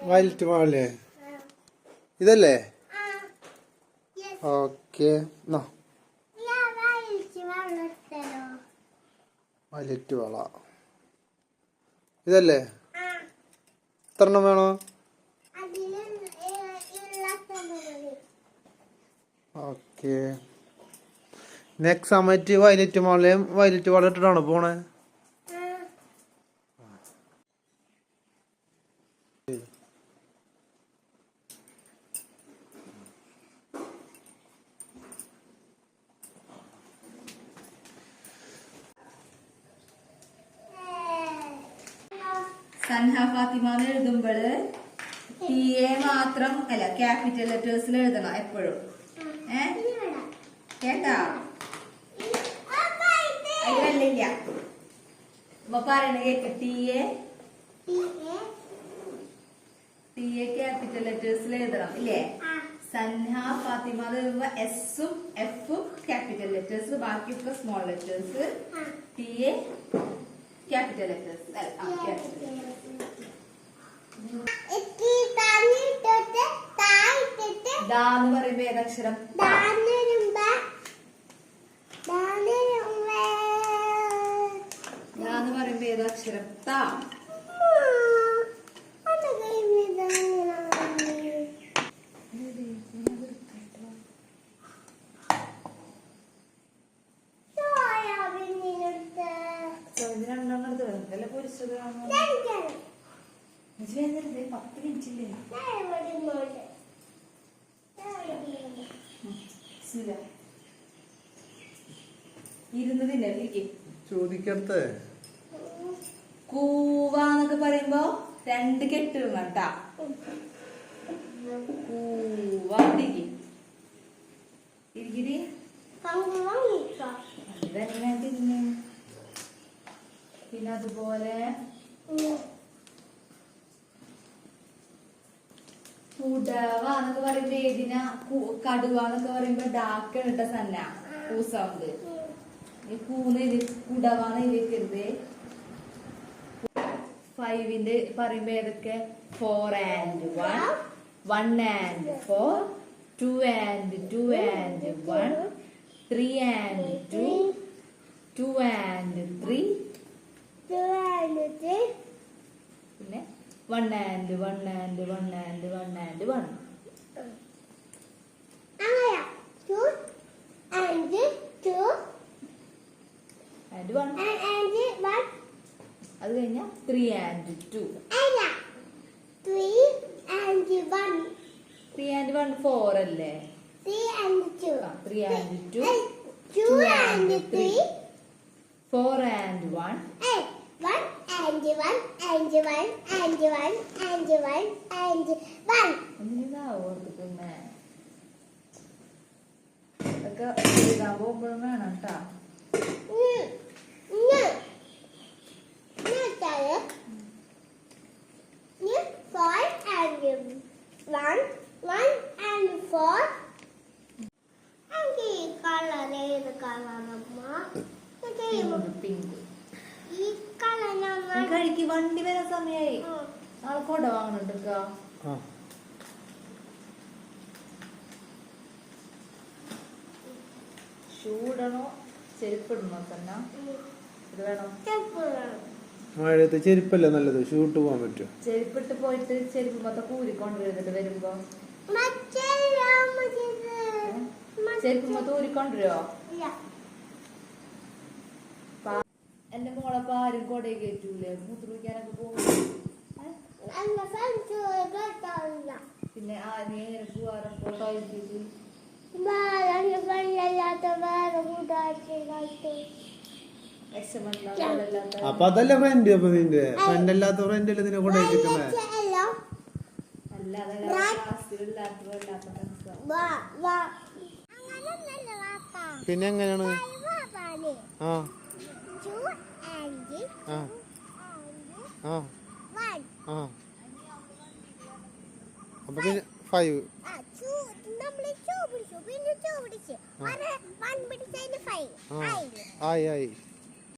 Violet വാളല്ലേ ഇതല്ലേ? Okay violet വള ഇതല്ലേ? എത്ര എണ്ണം വേണോ? ഓക്കെ. നെക്സ്റ്റ് സമയത്ത് വയലറ്റ് മാളയും വയലറ്റ് വള ഇട്ടിട്ടാണോ പോണേ? സൻഹ ഫാത്തിമ എഴുതുമ്പോൾ ടി എ മാത്രം അല്ല ക്യാപിറ്റൽ ലെറ്റേഴ്സിൽ എഴുതണം എപ്പോഴും. കേട്ടാ? അതിലല്ല പറയണ കേക്ക്. ടി എ ക്യാപിറ്റൽ ലെറ്റേഴ്സിൽ എഴുതണം ഇല്ലേ? സൻഹ ഫാത്തിമ എഴുതുമ്പോ എസും എഫും ക്യാപിറ്റൽ ലെറ്റേഴ്സ്, ബാക്കിയൊക്കെ small letters. T A capital letters. ദാന്ന് പറയുമ്പോ ഏതക്ഷരം? ദാന്ന് പറയുമ്പോ ഏതക്ഷരം? താ. ഇതിനെണ്ണം പൊരിച്ചത് 10 മിനിറ്റില്ലേ? ഇരുന്നതില്ലേ ചോദിക്കത്തെ? കൂവാന്നൊക്കെ പറയുമ്പോ 2 കെട്ട് കേട്ടാ. കൂവാണ്ടിരിക്കും. ഇരിക്കിരി പിന്നെ അതുപോലെ കുടവാന്നൊക്കെ പറയുമ്പോ ഏതിനാ? കടുവാന്നൊക്കെ പറയുമ്പോ ഡാക്കാണ് ഇട്ട സന്ന കൂ സൗണ്ട്. ഈ കൂന്ന് കുടവാന്ന് എഴുതിക്കരുത്. 5 പറയുമ്പോ ഏതൊക്കെ? 4 and 1, 1 and 4, 2 and 2 and 1, 3 and 2, 2 and 3, പിന്നെ 1 and 1 and 1 and 1 and 1. 2 and 2 and 1 and 1. അത് കഴിഞ്ഞ 3 and 2. 3 and 1. 3 and 1 4 അല്ലേ? 3 and 2. 3 and 2. 2 and 3. 4 and 1. 1 and 1 and 1 and 1 and 1 and 1. എന്താ ഓർത്തിട്ടുണ്ടേ? അതൊക്കെ എഴുതാൻ പോകുമ്പോഴും വേണം കേട്ടാ. 4 and 1 and 4. ഈ കളർ ഏത് കളറമ്മ? പിങ്ക്. ഈ കളർ കഴിക്ക്. വണ്ടി വരാൻ സമയായി. നാളെ കൊട വാങ്ങണുണ്ട്. ഷൂടണോ ചെരുപ്പിടണോ തന്നെ? ഇത് വേണം. മഴയത്ത് ചെരുപ്പല്ലേ നല്ലത്? ഷൂട്ട് പോകാൻ പറ്റും. ചെരുപ്പിട്ട് പോയിട്ട് ചെരുപ്പ് മൊത്തം കൂരിക്കൊണ്ടുവരുന്നിട്ട് വരുമ്പോ ചെരുപ്പ് മൊത്തം ഊരിക്കൊണ്ടുവരുമോ? എന്റെ മോളപ്പ ആരും കൊടയിൽ കയറ്റൂലേ? മൂത്രിക്കാനൊക്കെ പോകും. പിന്നെ നീ എങ്ങനെ പോവാറപ്പോ ടോയ്ലറ്റിൽ? അപ്പൊ അതല്ലേ ഫ്രണ്ട്? അപ്പൊ നിന്റെ ഫ്രണ്ട് അല്ലാത്ത ഫ്രണ്ട് അല്ലേ നിന്നെ കൊടയിൽ കിട്ടുന്നേ? പിന്നെ എങ്ങനെയാണ്? അപ്പൊ പിന്നെ 5 ആയി